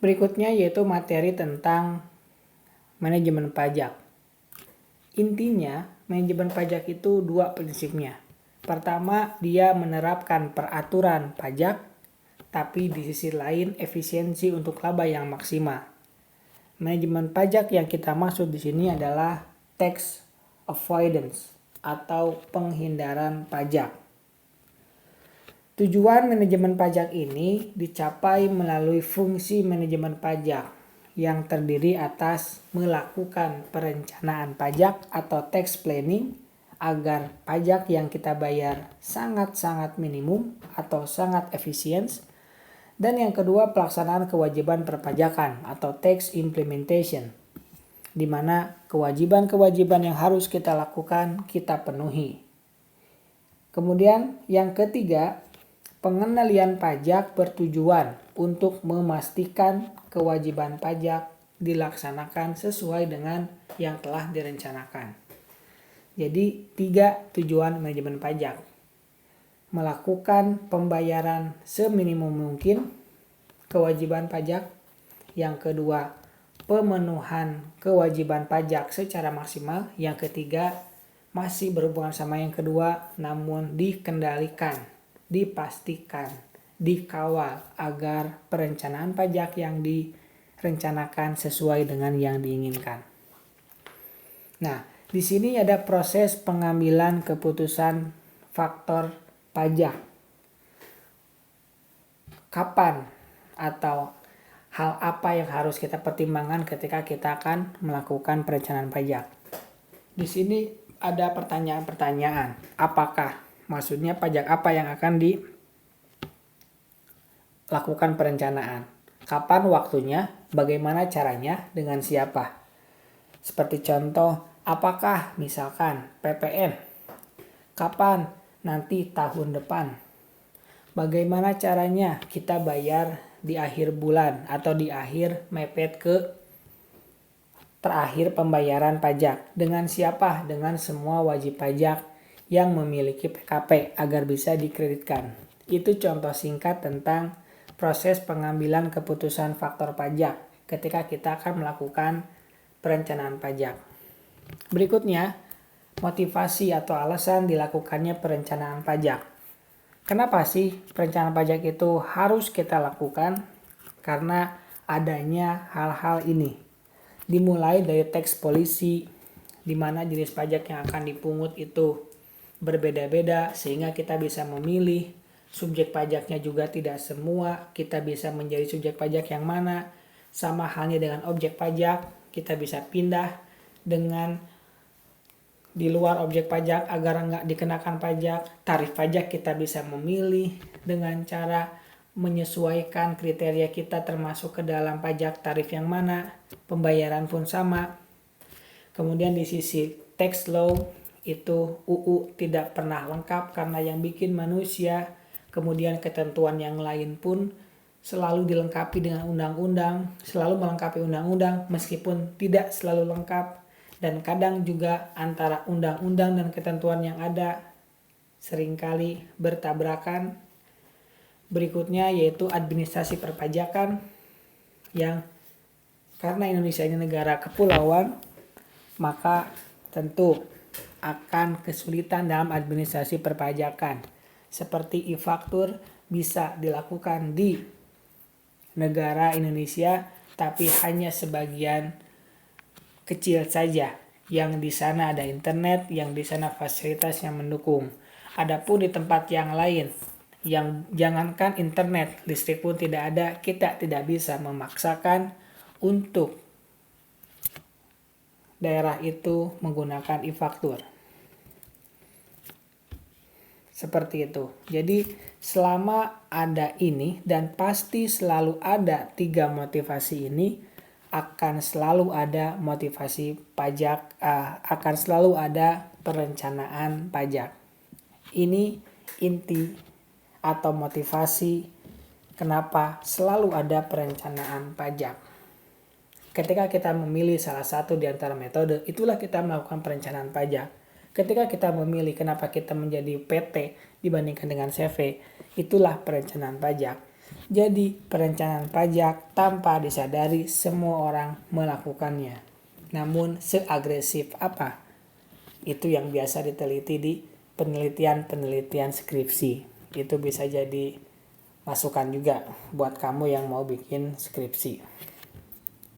Berikutnya yaitu materi tentang manajemen pajak. Intinya, manajemen pajak itu dua prinsipnya. Pertama, dia menerapkan peraturan pajak, tapi di sisi lain efisiensi untuk laba yang maksimal. Manajemen pajak yang kita maksud di sini adalah tax avoidance atau penghindaran pajak. Tujuan manajemen pajak ini dicapai melalui fungsi manajemen pajak yang terdiri atas melakukan perencanaan pajak atau tax planning agar pajak yang kita bayar sangat-sangat minimum atau sangat efisien. Dan yang kedua, pelaksanaan kewajiban perpajakan atau tax implementation, di mana kewajiban-kewajiban yang harus kita lakukan kita penuhi. Kemudian yang ketiga, pengendalian pajak bertujuan untuk memastikan kewajiban pajak dilaksanakan sesuai dengan yang telah direncanakan. Jadi 3 tujuan manajemen pajak. Melakukan pembayaran seminimum mungkin kewajiban pajak. Yang kedua, pemenuhan kewajiban pajak secara maksimal. Yang ketiga, masih berhubungan sama yang kedua, namun dikendalikan, dipastikan, dikawal agar perencanaan pajak yang direncanakan sesuai dengan yang diinginkan. Nah, di sini ada proses pengambilan keputusan faktor pajak. Kapan atau hal apa yang harus kita pertimbangkan ketika kita akan melakukan perencanaan pajak? Di sini ada pertanyaan-pertanyaan. Apakah? Maksudnya pajak apa yang akan dilakukan perencanaan? Kapan waktunya? Bagaimana caranya? Dengan siapa? Seperti contoh, apakah misalkan PPN? Kapan? Nanti tahun depan. Bagaimana caranya? Kita bayar di akhir bulan atau di akhir mepet ke terakhir pembayaran pajak. Dengan siapa? Dengan semua wajib pajak yang memiliki PKP agar bisa dikreditkan. Itu contoh singkat tentang proses pengambilan keputusan faktor pajak ketika kita akan melakukan perencanaan pajak. Berikutnya, motivasi atau alasan dilakukannya perencanaan pajak. Kenapa sih perencanaan pajak itu harus kita lakukan? Karena adanya hal-hal ini. Dimulai dari tax policy, di mana jenis pajak yang akan dipungut itu berbeda-beda sehingga kita bisa memilih. Subjek pajaknya juga tidak semua kita bisa menjadi subjek pajak yang mana. Sama halnya dengan objek pajak, kita bisa pindah dengan di luar objek pajak agar nggak dikenakan pajak. Tarif pajak kita bisa memilih dengan cara menyesuaikan kriteria kita termasuk ke dalam pajak tarif yang mana. Pembayaran pun sama. Kemudian di sisi tax law, itu UU tidak pernah lengkap karena yang bikin manusia. Kemudian ketentuan yang lain pun selalu dilengkapi dengan undang-undang, selalu melengkapi undang-undang meskipun tidak selalu lengkap. Dan kadang juga antara undang-undang dan ketentuan yang ada seringkali bertabrakan. Berikutnya yaitu administrasi perpajakan, yang karena Indonesia ini negara kepulauan, maka tentu akan kesulitan dalam administrasi perpajakan. Seperti e-faktur bisa dilakukan di negara Indonesia, tapi hanya sebagian kecil saja. Yang di sana ada internet, yang di sana fasilitas yang mendukung. Adapun di tempat yang lain, yang jangankan internet, listrik pun tidak ada, kita tidak bisa memaksakan untuk daerah itu menggunakan e-faktur. Seperti itu. Jadi selama ada ini, dan pasti selalu ada 3 motivasi ini, akan selalu ada motivasi pajak, akan selalu ada perencanaan pajak. Ini inti atau motivasi kenapa selalu ada perencanaan pajak. Ketika kita memilih salah satu di antara metode, itulah kita melakukan perencanaan pajak. Ketika kita memilih kenapa kita menjadi PT dibandingkan dengan CV, itulah perencanaan pajak. Jadi perencanaan pajak tanpa disadari semua orang melakukannya. Namun seagresif apa? Itu yang biasa diteliti di penelitian skripsi. Itu bisa jadi masukan juga buat kamu yang mau bikin skripsi.